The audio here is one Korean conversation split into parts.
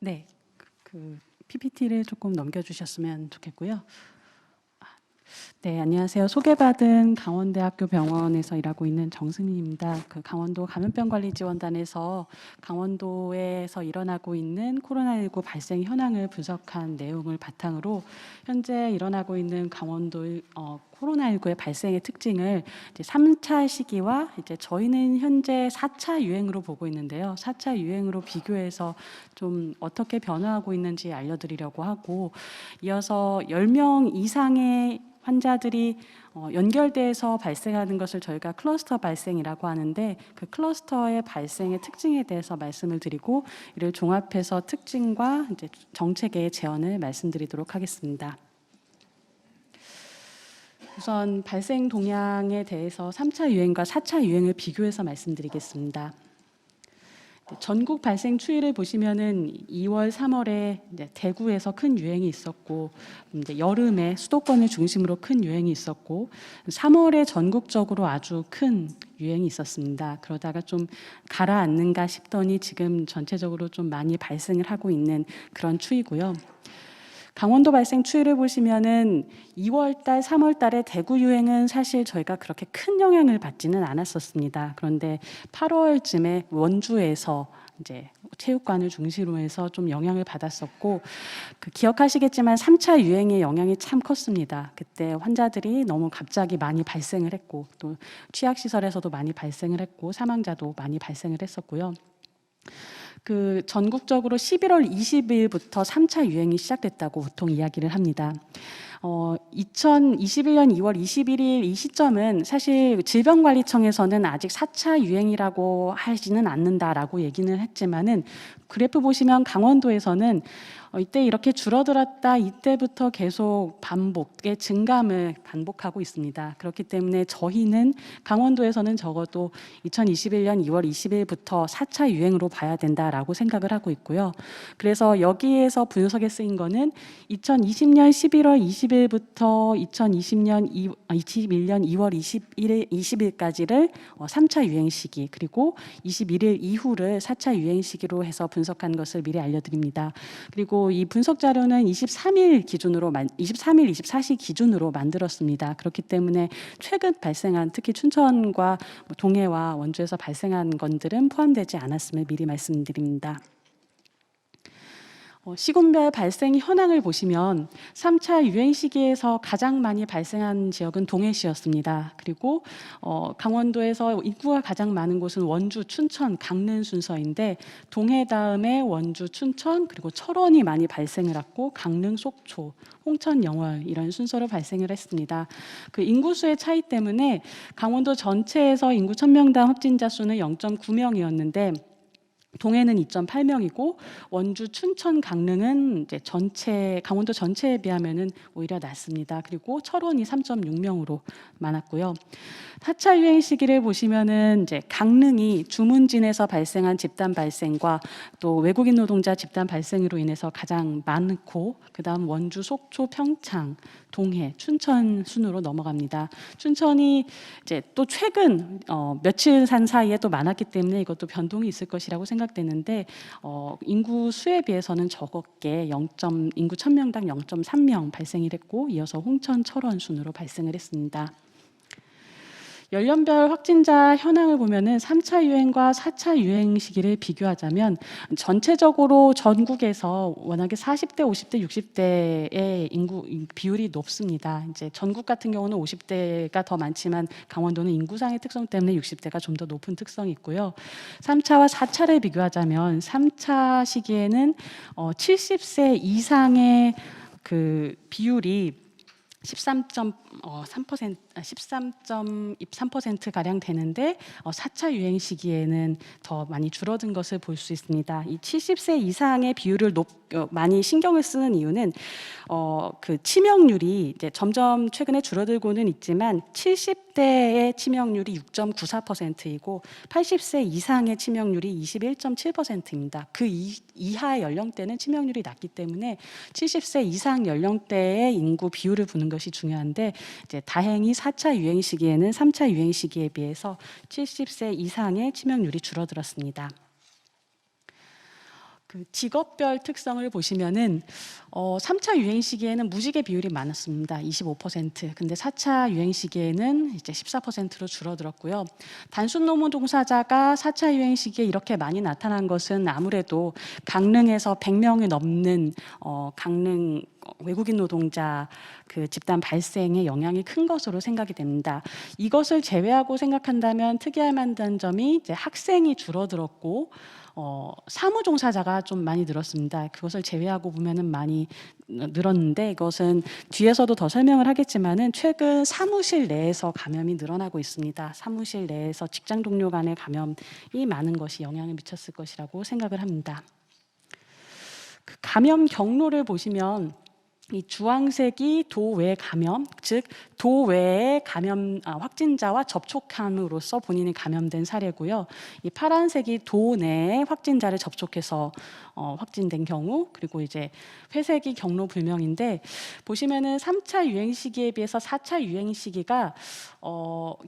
네, PPT를 조금 넘겨주셨으면 좋겠고요. 네, 안녕하세요. 소개받은 강원대학교 병원에서 일하고 있는 정승민입니다. 강원도 감염병관리지원단에서 강원도에서 일어나고 있는 코로나19 발생 현황을 분석한 내용을 바탕으로 현재 일어나고 있는 강원도 코로나19의 발생의 특징을 이제 3차 시기와 이제 저희는 현재 4차 유행으로 보고 있는데요. 4차 유행으로 비교해서 좀 어떻게 변화하고 있는지 알려드리려고 하고, 이어서 10명 이상의 환자들이 연결돼서 발생하는 것을 저희가 클러스터 발생이라고 하는데, 그 클러스터의 발생의 특징에 대해서 말씀을 드리고, 이를 종합해서 특징과 이제 정책의 제언을 말씀드리도록 하겠습니다. 우선 발생 동향에 대해서 3차 유행과 4차 유행을 비교해서 말씀드리겠습니다. 전국 발생 추이를 보시면은 2월, 3월에 이제 대구에서 큰 유행이 있었고, 이제 여름에 수도권을 중심으로 큰 유행이 있었고, 3월에 전국적으로 아주 큰 유행이 있었습니다. 그러다가 좀 가라앉는가 싶더니 지금 전체적으로 좀 많이 발생을 하고 있는 그런 추이고요. 강원도 발생 추이를 보시면은 2월달, 3월달에 대구 유행은 사실 저희가 그렇게 큰 영향을 받지는 않았었습니다. 그런데 8월쯤에 원주에서 이제 체육관을 중심으로 해서 좀 영향을 받았었고, 기억하시겠지만 3차 유행의 영향이 참 컸습니다. 그때 환자들이 너무 갑자기 많이 발생을 했고, 또 취약시설에서도 많이 발생을 했고, 사망자도 많이 발생을 했었고요. 전국적으로 11월 20일부터 3차 유행이 시작됐다고 보통 이야기를 합니다. 2021년 2월 21일 이 시점은 사실 질병관리청에서는 아직 4차 유행이라고 하지는 않는다라고 얘기는 했지만은, 그래프 보시면 강원도에서는 이때 이렇게 줄어들었다, 이때부터 계속 반복의 증감을 반복하고 있습니다. 그렇기 때문에 저희는 강원도에서는 적어도 2021년 2월 20일부터 4차 유행으로 봐야 된다라고 생각을 하고 있고요. 그래서 여기에서 분석에 쓰인 거는 2020년 11월 20일부터 2021년 2월 20일까지를 3차 유행 시기, 그리고 21일 이후를 4차 유행 시기로 해서 분석한 것을 미리 알려드립니다. 그리고 이 분석 자료는 23일, 24시 기준으로 만들었습니다. 그렇기 때문에 최근 발생한, 특히 춘천과 동해와 원주에서 발생한 것들은 포함되지 않았음을 미리 말씀드립니다. 시군별 발생 현황을 보시면 3차 유행 시기에서 가장 많이 발생한 지역은 동해시였습니다. 그리고 강원도에서 인구가 가장 많은 곳은 원주, 춘천, 강릉 순서인데, 동해 다음에 원주, 춘천, 그리고 철원이 많이 발생을 했고, 강릉, 속초, 홍천, 영월 이런 순서로 발생을 했습니다. 인구수의 차이 때문에 강원도 전체에서 인구 1000명당 확진자 수는 0.9명이었는데 동해는 2.8명이고 원주, 춘천, 강릉은 이제 강원도 전체에 비하면은 오히려 낮습니다. 그리고 철원이 3.6명으로 많았고요. 4차 유행 시기를 보시면은 이제 강릉이 주문진에서 발생한 집단 발생과 또 외국인 노동자 집단 발생으로 인해서 가장 많고, 그다음 원주, 속초, 평창, 동해, 춘천 순으로 넘어갑니다. 춘천이 이제 또 최근 며칠 산 사이에 또 많았기 때문에 이것도 변동이 있을 것이라고 생각되는데, 인구 수에 비해서는 적게 인구 1000명당 0.3명 발생을 했고, 이어서 홍천, 철원 순으로 발생을 했습니다. 연령별 확진자 현황을 보면은 3차 유행과 4차 유행 시기를 비교하자면 전체적으로 전국에서 워낙에 40대, 50대, 60대의 인구 비율이 높습니다. 이제 전국 같은 경우는 50대가 더 많지만 강원도는 인구상의 특성 때문에 60대가 좀 더 높은 특성이 있고요. 3차와 4차를 비교하자면 3차 시기에는 70세 이상의 비율이 13.3% 가량 되는데 4차 유행 시기에는 더 많이 줄어든 것을 볼 수 있습니다. 이 70세 이상의 비율을 많이 신경을 쓰는 이유는 치명률이 이제 점점 최근에 줄어들고는 있지만 70대의 치명률이 6.94%이고 80세 이상의 치명률이 21.7%입니다. 이하의 연령대는 치명률이 낮기 때문에 70세 이상 연령대의 인구 비율을 보는 것이 중요한데, 이제 다행히 4차 유행 시기에는 3차 유행 시기에 비해서 70세 이상의 치명률이 줄어들었습니다. 그 직업별 특성을 보시면은 3차 유행 시기에는 무직의 비율이 많았습니다. 25%. 근데 4차 유행 시기에는 이제 14%로 줄어들었고요. 단순 노무 종사자가 4차 유행 시기에 이렇게 많이 나타난 것은 아무래도 강릉에서 100명이 넘는 강릉 외국인 노동자 그 집단 발생의 영향이 큰 것으로 생각이 됩니다. 이것을 제외하고 생각한다면 특이할 만한 점이 이제 학생이 줄어들었고 사무 종사자가 좀 많이 늘었습니다. 그것을 제외하고 보면은 많이 늘었는데 이것은 뒤에서도 더 설명을 하겠지만은 최근 사무실 내에서 감염이 늘어나고 있습니다. 사무실 내에서 직장 동료 간의 감염이 많은 것이 영향을 미쳤을 것이라고 생각을 합니다. 그 감염 경로를 보시면 이 주황색이 도외 감염, 즉 도외의 감염 확진자와 접촉함으로써 본인이 감염된 사례고요. 이 파란색이 도내에 확진자를 접촉해서 확진된 경우, 그리고 이제 회색이 경로 불명인데 보시면은 3차 유행 시기에 비해서 4차 유행 시기가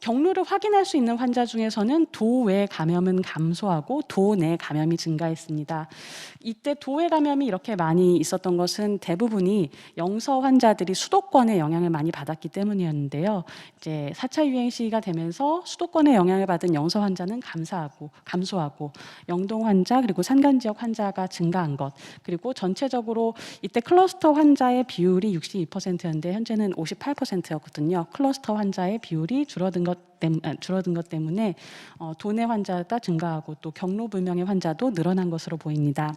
경로를 확인할 수 있는 환자 중에서는 도외 감염은 감소하고 도내 감염이 증가했습니다. 이때 도외 감염이 이렇게 많이 있었던 것은 대부분이 영서 환자들이 수도권의 영향을 많이 받았기 때문이었는데요. 이제 4차 유행 시기가 되면서 수도권의 영향을 받은 영서 환자는 감소하고 영동 환자 그리고 산간 지역 환자가 증가한 것, 그리고 전체적으로 이때 클러스터 환자의 비율이 62%였는데 현재는 58%였거든요. 클러스터 환자의 비율이 줄어든 것 때문에 도내 환자가 증가하고 또 경로 불명의 환자도 늘어난 것으로 보입니다.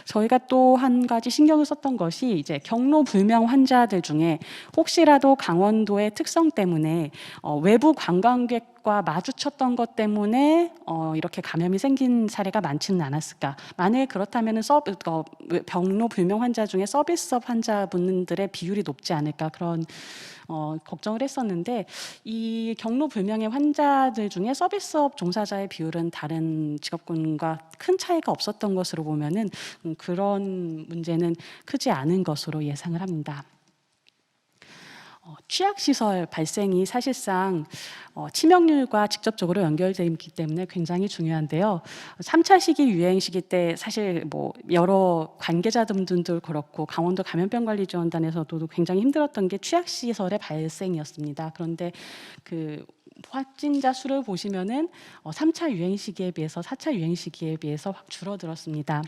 저희가 또 한 가지 신경을 썼던 것이 이제 경로 불명 환자들 중에 혹시라도 강원도의 특성 때문에 외부 관광객과 마주쳤던 것 때문에 이렇게 감염이 생긴 사례가 많지는 않았을까. 만약에 그렇다면 경로 불명 환자 중에 서비스업 환자분들의 비율이 높지 않을까 그런 걱정을 했었는데 이 경로 불명의 환자들 중에 서비스업 종사자의 비율은 다른 직업군과 큰 차이가 없었던 것으로 보면은 그런 문제는 크지 않은 것으로 예상을 합니다. 취약시설 발생이 사실상 치명률과 직접적으로 연결되어 있기 때문에 굉장히 중요한데요. 3차 시기 유행 시기 때 사실 뭐 여러 관계자분들도 그렇고 강원도 감염병관리지원단에서도 굉장히 힘들었던 게 취약시설의 발생이었습니다. 그런데 그 확진자 수를 보시면은 3차 유행 시기에 비해서 4차 유행 시기에 비해서 확 줄어들었습니다.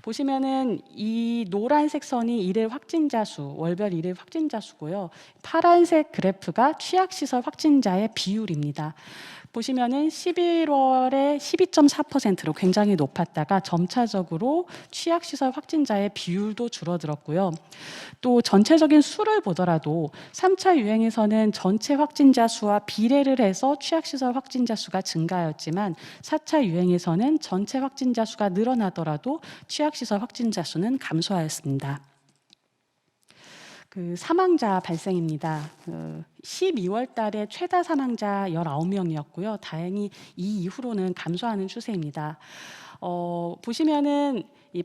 보시면은 이 노란색 선이 일일 확진자 수, 월별 일일 확진자 수고요. 파란색 그래프가 취약시설 확진자의 비율입니다. 보시면은 11월에 12.4%로 굉장히 높았다가 점차적으로 취약시설 확진자의 비율도 줄어들었고요. 또 전체적인 수를 보더라도 3차 유행에서는 전체 확진자 수와 비례를 해서 취약시설 확진자 수가 증가하였지만 4차 유행에서는 전체 확진자 수가 늘어나더라도 취약시설 확진자 수는 감소하였습니다. 그 사망자 발생입니다. 12월 달에 최다 사망자 19명이었고요. 다행히 이 이후로는 감소하는 추세입니다. 보시면은 이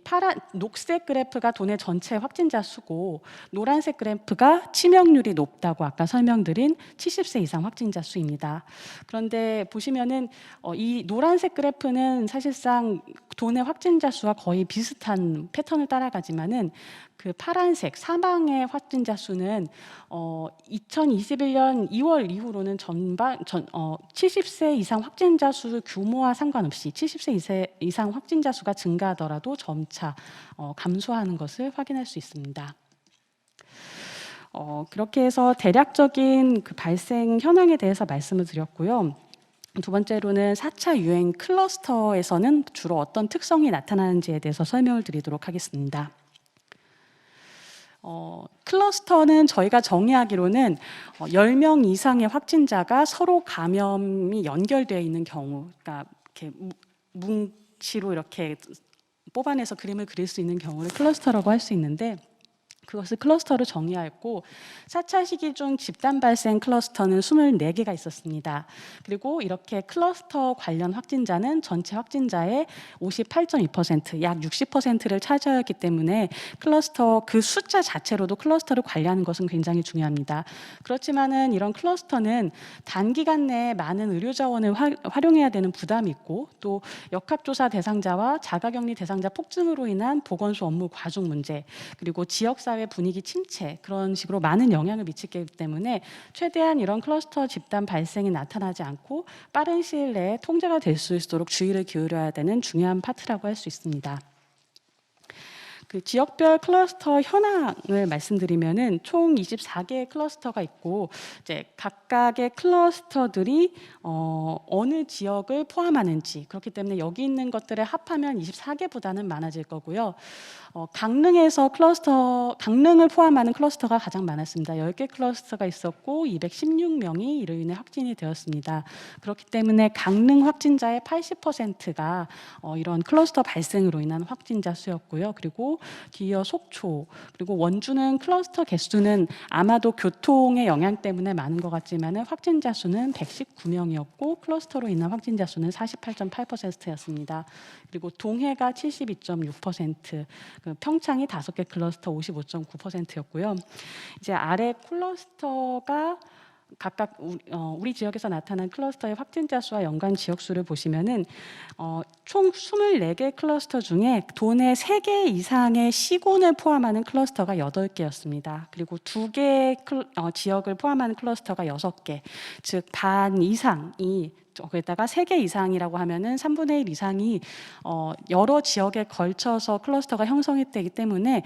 녹색 그래프가 도내 전체 확진자 수고 노란색 그래프가 치명률이 높다고 아까 설명드린 70세 이상 확진자 수입니다. 그런데 보시면은 이 노란색 그래프는 사실상 도내 확진자 수와 거의 비슷한 패턴을 따라가지만은 그 파란색 사망의 확진자 수는 2021년 2월 이후로는 70세 이상 확진자 수 규모와 상관없이 70세 이상 확진자 수가 증가하더라도 점차 감소하는 것을 확인할 수 있습니다. 그렇게 해서 대략적인 그 발생 현황에 대해서 말씀을 드렸고요. 두 번째로는 4차 유행 클러스터에서는 주로 어떤 특성이 나타나는지에 대해서 설명을 드리도록 하겠습니다. 클러스터는 저희가 정의하기로는 10명 이상의 확진자가 서로 감염이 연결되어 있는 경우, 그러니까 이렇게 뭉치로 이렇게 뽑아내서 그림을 그릴 수 있는 경우를 클러스터라고 할 수 있는데 그것을 클러스터로 정의하였고 4차 시기 중 집단 발생 클러스터는 24개가 있었습니다. 그리고 이렇게 클러스터 관련 확진자는 전체 확진자의 58.2%, 약 60%를 차지하였기 때문에 클러스터 그 숫자 자체로도 클러스터를 관리하는 것은 굉장히 중요합니다. 그렇지만은 이런 클러스터는 단기간 내에 많은 의료 자원을 활용해야 되는 부담이 있고 또 역학조사 대상자와 자가격리 대상자 폭증으로 인한 보건소 업무 과중 문제 그리고 지역사회 분위기 침체 그런 식으로 많은 영향을 미치기 때문에 최대한 이런 클러스터 집단 발생이 나타나지 않고 빠른 시일 내에 통제가 될 수 있도록 주의를 기울여야 되는 중요한 파트라고 할 수 있습니다. 그 지역별 클러스터 현황을 말씀드리면은 총 24개의 클러스터가 있고 이제 각각의 클러스터들이 어느 지역을 포함하는지 그렇기 때문에 여기 있는 것들을 합하면 24개보다는 많아질 거고요. 강릉에서 강릉을 포함하는 클러스터가 가장 많았습니다. 10개 클러스터가 있었고 216명이 이로 인해 확진이 되었습니다. 그렇기 때문에 강릉 확진자의 80%가 이런 클러스터 발생으로 인한 확진자 수였고요. 그리고 뒤이어 속초 그리고 원주는 클러스터 개수는 아마도 교통의 영향 때문에 많은 것 같지만 확진자 수는 119명이었고 클러스터로 인한 확진자 수는 48.8%였습니다. 그리고 동해가 72.6%, 평창이 5개 클러스터 55.9%였고요. 이제 아래 클러스터가 각각 우리 지역에서 나타난 클러스터의 확진자 수와 연관 지역 수를 보시면은 총 24개 클러스터 중에 도내 3개 이상의 시군을 포함하는 클러스터가 8개였습니다. 그리고 2개 지역을 포함하는 클러스터가 6개, 즉 반 이상이 거기다가 3개 이상이라고 하면은 3분의 1 이상이 여러 지역에 걸쳐서 클러스터가 형성이 되기 때문에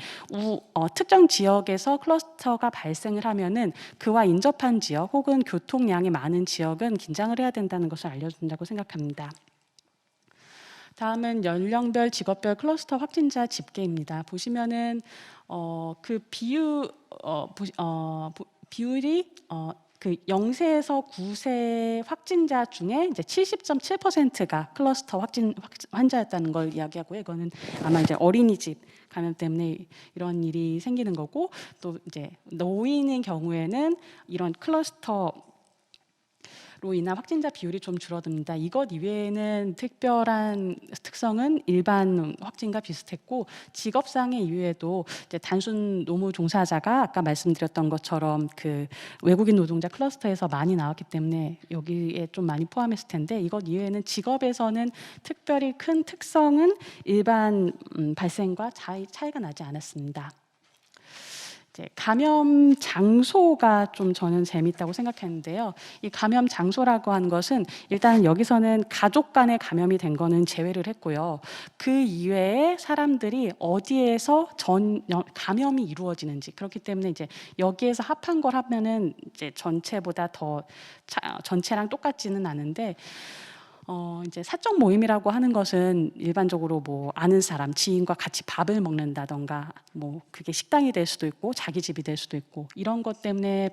특정 지역에서 클러스터가 발생을 하면은 그와 인접한 지역 혹은 교통량이 많은 지역은 긴장을 해야 된다는 것을 알려준다고 생각합니다. 다음은 연령별, 직업별 클러스터 확진자 집계입니다. 보시면은 그 비율이 그 0세에서 9세 확진자 중에 이제 70.7%가 클러스터 환자였다는 걸 이야기하고요. 이거는 아마 이제 어린이집 감염 때문에 이런 일이 생기는 거고 또 이제 노인인 경우에는 이런 클러스터 로 인한 확진자 비율이 좀 줄어듭니다. 이것 이외에는 특별한 특성은 일반 확진과 비슷했고 직업상의 이유에도 이제 단순 노무 종사자가 아까 말씀드렸던 것처럼 그 외국인 노동자 클러스터에서 많이 나왔기 때문에 여기에 좀 많이 포함했을 텐데 이것 이외에는 직업에서는 특별히 큰 특성은 일반 발생과 차이가 나지 않았습니다. 감염 장소가 좀 저는 재밌다고 생각했는데요. 이 감염 장소라고 하는 것은 일단 여기서는 가족 간의 감염이 된 거는 제외를 했고요. 그 이외에 사람들이 어디에서 감염이 이루어지는지 그렇기 때문에 이제 여기에서 합한 걸 하면은 이제 전체보다 더 전체랑 똑같지는 않은데 이제 사적 모임이라고 하는 것은 일반적으로 뭐 아는 사람, 지인과 같이 밥을 먹는다던가 뭐 그게 식당이 될 수도 있고 자기 집이 될 수도 있고 이런 것 때문에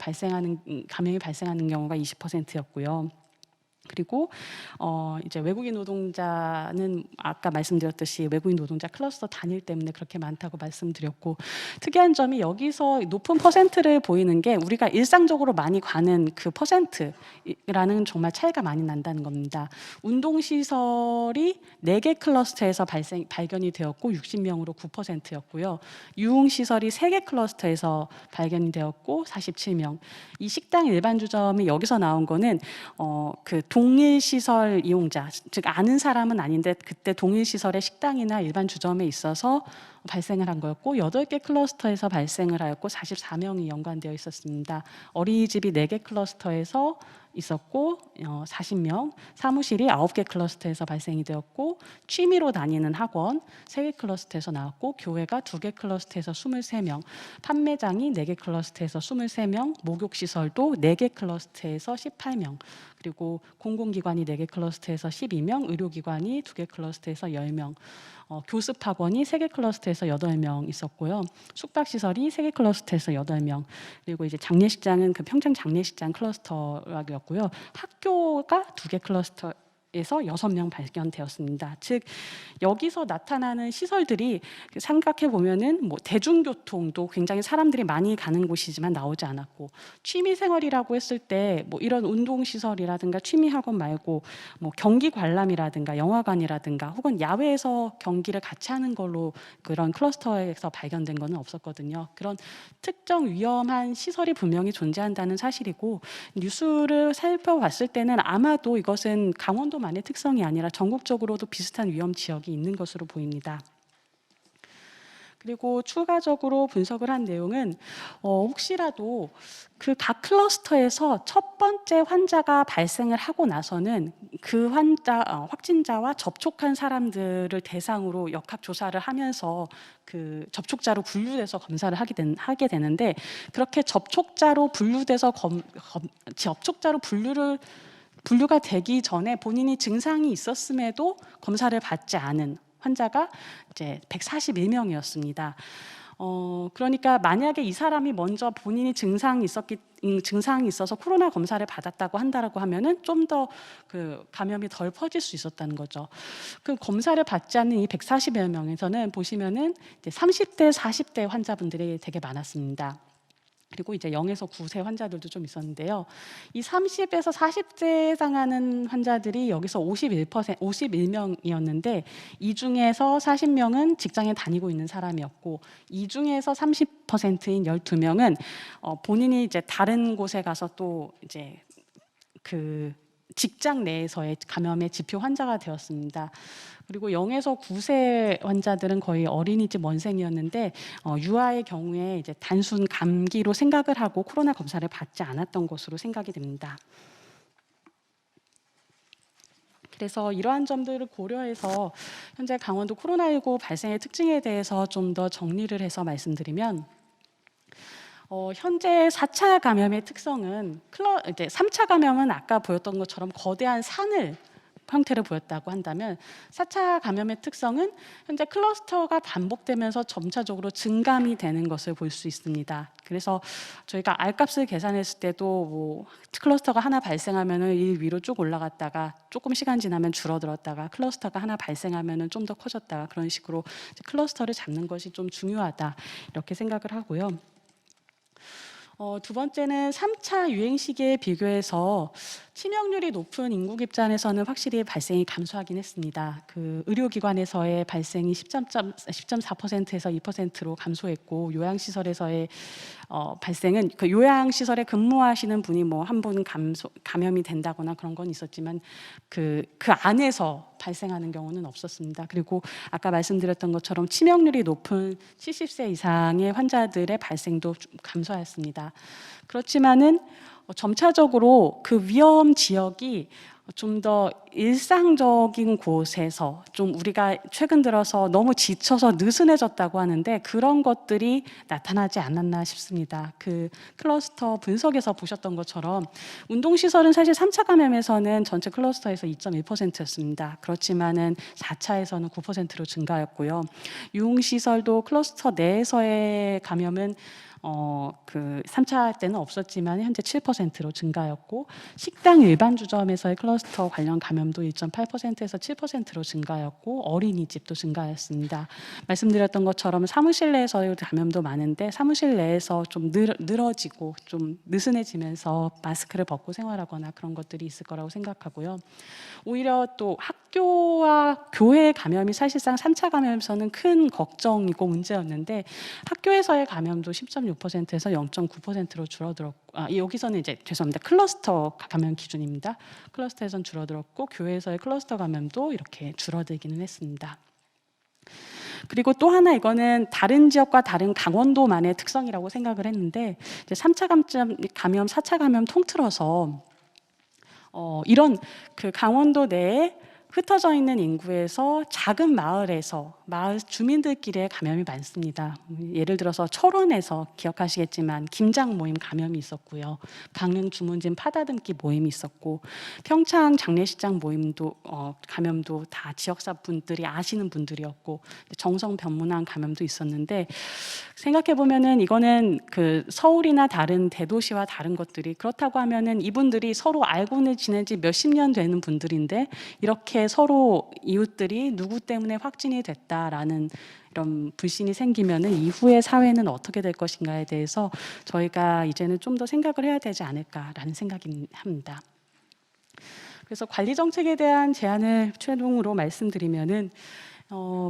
감염이 발생하는 경우가 20%였고요. 그리고 이제 외국인 노동자는 아까 말씀드렸듯이 외국인 노동자 클러스터 단일 때문에 그렇게 많다고 말씀드렸고 특이한 점이 여기서 높은 퍼센트를 보이는 게 우리가 일상적으로 많이 가는 그 퍼센트라는 정말 차이가 많이 난다는 겁니다. 운동시설이 4개 클러스터에서 발견이 되었고 60명으로 9%였고요. 유흥시설이 3개 클러스터에서 발견이 되었고 47명. 이 식당 일반 주점이 여기서 나온 거는 그 동일 시설 이용자, 즉 아는 사람은 아닌데 그때 동일 시설의 식당이나 일반 주점에 있어서 발생을 한 거였고 8개 클러스터에서 발생을 하였고 44명이 연관되어 있었습니다. 어린이집이 4개 클러스터에서 있었고 40명, 사무실이 9개 클러스터에서 발생이 되었고 취미로 다니는 학원 3개 클러스터에서 나왔고 교회가 2개 클러스터에서 23명, 판매장이 4개 클러스터에서 23명, 목욕시설도 4개 클러스터에서 18명, 그리고 공공기관이 4개 클러스터에서 12명, 의료기관이 2개 클러스터에서 10명, 교습학원이 3개 클러스터에서 8명 있었고요. 숙박시설이 3개 클러스터에서 8명, 그리고 이제 장례식장은 그 평창 장례식장 클러스터라고였고요. 학교가 2개 클러스터 에서 6명 발견되었습니다. 즉 여기서 나타나는 시설들이 생각해 보면은 뭐 대중교통도 굉장히 사람들이 많이 가는 곳이지만 나오지 않았고, 취미생활이라고 했을 때 뭐 이런 운동시설이라든가 취미학원 말고 뭐 경기 관람이라든가 영화관이라든가 혹은 야외에서 경기를 같이 하는 걸로 그런 클러스터에서 발견된 것은 없었거든요. 그런 특정 위험한 시설이 분명히 존재한다는 사실이고, 뉴스를 살펴봤을 때는 아마도 이것은 강원도만의 특성이 아니라 전국적으로도 비슷한 위험 지역이 있는 것으로 보입니다. 그리고 추가적으로 분석을 한 내용은 혹시라도 그 각 클러스터에서 첫 번째 환자가 발생을 하고 나서는 그 확진자와 접촉한 사람들을 대상으로 역학 조사를 하면서 그 접촉자로 분류돼서 검사를 하게 되는데, 그렇게 접촉자로 분류돼서 접촉자로 분류가 되기 전에 본인이 증상이 있었음에도 검사를 받지 않은 환자가 이제 141명이었습니다. 그러니까 만약에 이 사람이 먼저 본인이 증상이 있어서 코로나 검사를 받았다고 한다라고 하면은 좀 더 그 감염이 덜 퍼질 수 있었다는 거죠. 그 검사를 받지 않는 이 140여 명에서는 보시면은 이제 30대, 40대 환자분들이 되게 많았습니다. 그리고 이제 0에서 9세 환자들도 좀 있었는데요. 이 30에서 40세에 해당하는 환자들이 여기서 51명이었는데, 이 중에서 40명은 직장에 다니고 있는 사람이었고, 이 중에서 30%인 12명은 본인이 이제 다른 곳에 가서 또 이제 그 직장 내에서의 감염의 지표 환자가 되었습니다. 그리고 0에서 9세 환자들은 거의 어린이집 원생이었는데, 유아의 경우에 이제 단순 감기로 생각을 하고 코로나 검사를 받지 않았던 것으로 생각이 됩니다. 그래서 이러한 점들을 고려해서 현재 강원도 코로나19 발생의 특징에 대해서 좀 더 정리를 해서 말씀드리면, 현재 4차 감염의 특성은 이제 3차 감염은 아까 보였던 것처럼 거대한 산을 형태를 보였다고 한다면, 4차 감염의 특성은 현재 클러스터가 반복되면서 점차적으로 증감이 되는 것을 볼 수 있습니다. 그래서 저희가 R값을 계산했을 때도 뭐 클러스터가 하나 발생하면은 이 위로 쭉 올라갔다가 조금 시간 지나면 줄어들었다가 클러스터가 하나 발생하면은 좀 더 커졌다가 그런 식으로 클러스터를 잡는 것이 좀 중요하다, 이렇게 생각을 하고요. 두 번째는 3차 유행 시기에 비교해서 치명률이 높은 인구 집단에서는 확실히 발생이 감소하긴 했습니다. 그 의료기관에서의 발생이 10.4%에서 2%로 감소했고, 요양시설에서의 발생은 그 요양시설에 근무하시는 분이 뭐 한 분 감염이 된다거나 그런 건 있었지만 그 안에서 발생하는 경우는 없었습니다. 그리고 아까 말씀드렸던 것처럼 치명률이 높은 70세 이상의 환자들의 발생도 좀 감소하였습니다. 그렇지만은 점차적으로 그 위험 지역이 좀 더 일상적인 곳에서 좀 우리가 최근 들어서 너무 지쳐서 느슨해졌다고 하는데, 그런 것들이 나타나지 않았나 싶습니다. 그 클러스터 분석에서 보셨던 것처럼 운동시설은 사실 3차 감염에서는 전체 클러스터에서 2.1%였습니다. 그렇지만은 4차에서는 9%로 증가했고요. 유흥시설도 클러스터 내에서의 감염은 그 3차 때는 없었지만 현재 7%로 증가했고, 식당 일반 주점에서의 클러스터 관련 감염도 1.8%에서 7%로 증가했고, 어린이집도 증가했습니다. 말씀드렸던 것처럼 사무실 내에서의 감염도 많은데, 사무실 내에서 좀 늘어지고 좀 느슨해지면서 마스크를 벗고 생활하거나 그런 것들이 있을 거라고 생각하고요. 오히려 또 학교와 교회 감염이 사실상 3차 감염에서는 큰 걱정이고 문제였는데, 학교에서의 감염도 10.6%에서 0.9%로 줄어들었고, 여기서는 이제 죄송합니다. 클러스터 감염 기준입니다. 클러스터에선 줄어들었고, 교회에서의 클러스터 감염도 이렇게 줄어들기는 했습니다. 그리고 또 하나, 이거는 다른 지역과 다른 강원도만의 특성이라고 생각을 했는데, 이제 3차 감염, 4차 감염 통틀어서 이런 그 강원도 내에 흩어져 있는 인구에서 작은 마을에서 마을 주민들끼리의 감염이 많습니다. 예를 들어서 철원에서 기억하시겠지만 김장 모임 감염이 있었고요. 강릉 주문진 파다듬기 모임이 있었고 평창 장례식장 모임도 감염도 다 지역사 분들이 아시는 분들이었고 정성 변문안 감염도 있었는데 생각해 보면은 이거는 그 서울이나 다른 대도시와 다른 것들이 그렇다고 하면은 이분들이 서로 알고는 지낸 지 몇십 년 되는 분들인데 이렇게 서로 이웃들이 누구 때문에 확진이 됐다라는 이런 불신이 생기면은 이후의 사회는 어떻게 될 것인가에 대해서 저희가 이제는 좀 더 생각을 해야 되지 않을까라는 생각이 합니다. 그래서 관리 정책에 대한 제안을 최종으로 말씀드리면은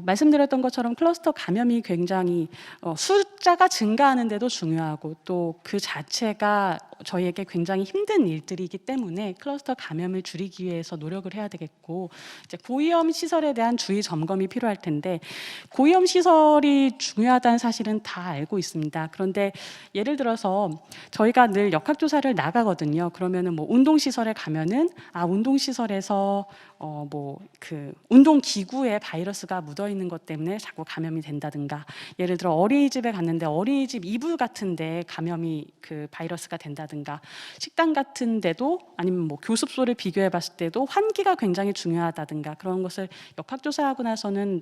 말씀드렸던 것처럼 클러스터 감염이 굉장히 숫자가 증가하는데도 중요하고 또 그 자체가 저희에게 굉장히 힘든 일들이기 때문에 클러스터 감염을 줄이기 위해서 노력을 해야 되겠고 이제 고위험 시설에 대한 주의 점검이 필요할 텐데 고위험 시설이 중요하다는 사실은 다 알고 있습니다. 그런데 예를 들어서 저희가 늘 역학조사를 나가거든요. 그러면은 뭐 운동시설에 가면은 운동시설에서 뭐 그 운동기구에 바이러스가 묻어 있는 것 때문에 자꾸 감염이 된다든가 예를 들어 어린이집에 갔는데 어린이집 이불 같은데 감염이 그 바이러스가 된다든가 식당 같은 데도 아니면 뭐 교습소를 비교해 봤을 때도 환기가 굉장히 중요하다든가 그런 것을 역학조사하고 나서는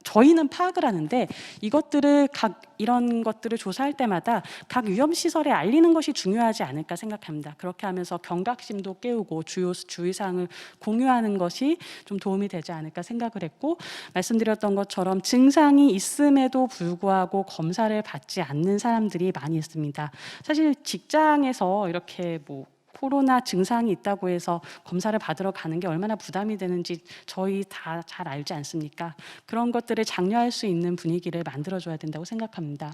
저희는 파악을 하는데 이것들을 이런 것들을 조사할 때마다 각 위험시설에 알리는 것이 중요하지 않을까 생각합니다. 그렇게 하면서 경각심도 깨우고 주의사항을 공유하는 것이 좀 도움이 되지 않을까 생각을 했고 말씀드렸던 것처럼 증상이 있음에도 불구하고 검사를 받지 않는 사람들이 많이 있습니다. 사실 직장에서 이렇게 뭐 코로나 증상이 있다고 해서 검사를 받으러 가는 게 얼마나 부담이 되는지 저희 다 잘 알지 않습니까? 그런 것들을 장려할 수 있는 분위기를 만들어줘야 된다고 생각합니다.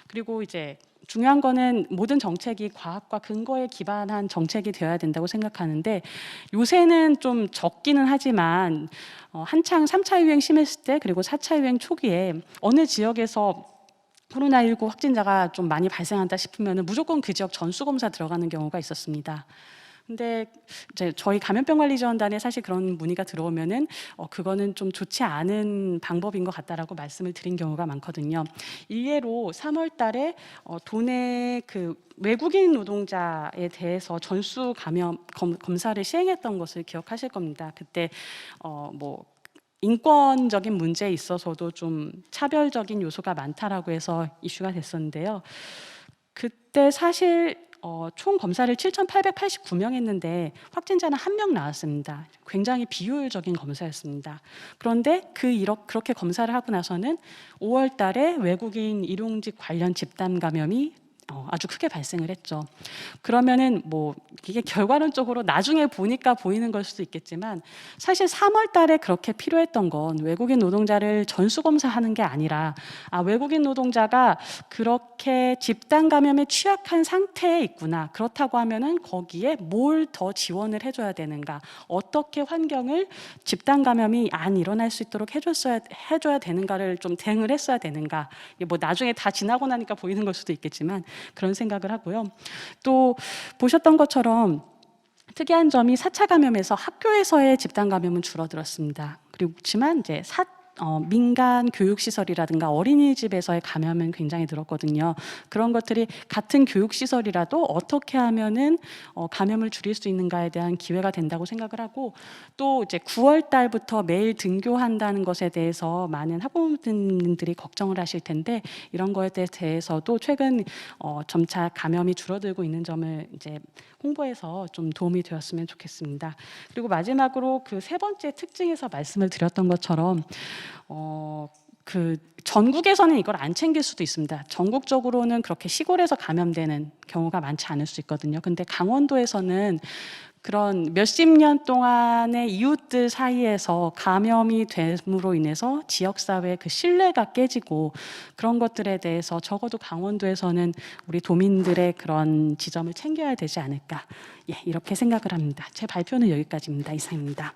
그리고 이제 중요한 거는 모든 정책이 과학과 근거에 기반한 정책이 되어야 된다고 생각하는데 요새는 좀 적기는 하지만 한창 3차 유행 심했을 때 그리고 4차 유행 초기에 어느 지역에서 코로나19 확진자가 좀 많이 발생한다 싶으면 무조건 그 지역 전수검사 들어가는 경우가 있었습니다. 근데 이제 저희 감염병관리지원단에 사실 그런 문의가 들어오면은 그거는 좀 좋지 않은 방법인 것 같다라고 말씀을 드린 경우가 많거든요. 일례로 3월 달에 도내 그 외국인 노동자에 대해서 전수 감염 검사를 시행했던 것을 기억하실 겁니다. 그때 뭐 인권적인 문제에 있어서도 좀 차별적인 요소가 많다라고 해서 이슈가 됐었는데요. 그때 사실 총 검사를 7,889명 했는데 확진자는 1명 나왔습니다. 굉장히 비효율적인 검사였습니다. 그런데 그렇게 검사를 하고 나서는 5월 달에 외국인 일용직 관련 집단 감염이 아주 크게 발생을 했죠. 그러면은 뭐 이게 결과론적으로 나중에 보니까 보이는 걸 수도 있겠지만 사실 3월 달에 그렇게 필요했던 건 외국인 노동자를 전수검사하는 게 아니라 외국인 노동자가 그렇게 집단 감염에 취약한 상태에 있구나. 그렇다고 하면은 거기에 뭘 더 지원을 해줘야 되는가. 어떻게 환경을 집단 감염이 안 일어날 수 있도록 해줘야 되는가를 좀 대응을 했어야 되는가. 이게 뭐 나중에 다 지나고 나니까 보이는 걸 수도 있겠지만 그런 생각을 하고요. 또 보셨던 것처럼 특이한 점이 4차 감염에서 학교에서의 집단 감염은 줄어들었습니다. 그렇지만 이제 민간 교육시설이라든가 어린이집에서의 감염은 굉장히 늘었거든요. 그런 것들이 같은 교육시설이라도 어떻게 하면은 감염을 줄일 수 있는가에 대한 기회가 된다고 생각을 하고 또 이제 9월 달부터 매일 등교한다는 것에 대해서 많은 학부모님들이 걱정을 하실 텐데 이런 거에 대해서도 최근 점차 감염이 줄어들고 있는 점을 이제 홍보해서 좀 도움이 되었으면 좋겠습니다. 그리고 마지막으로 그 세 번째 특징에서 말씀을 드렸던 것처럼 그 전국에서는 이걸 안 챙길 수도 있습니다. 전국적으로는 그렇게 시골에서 감염되는 경우가 많지 않을 수 있거든요. 근데 강원도에서는 그런 몇십 년 동안의 이웃들 사이에서 감염이 됨으로 인해서 지역사회의 그 신뢰가 깨지고 그런 것들에 대해서 적어도 강원도에서는 우리 도민들의 그런 지점을 챙겨야 되지 않을까. 이렇게 생각을 합니다. 제 발표는 여기까지입니다. 이상입니다.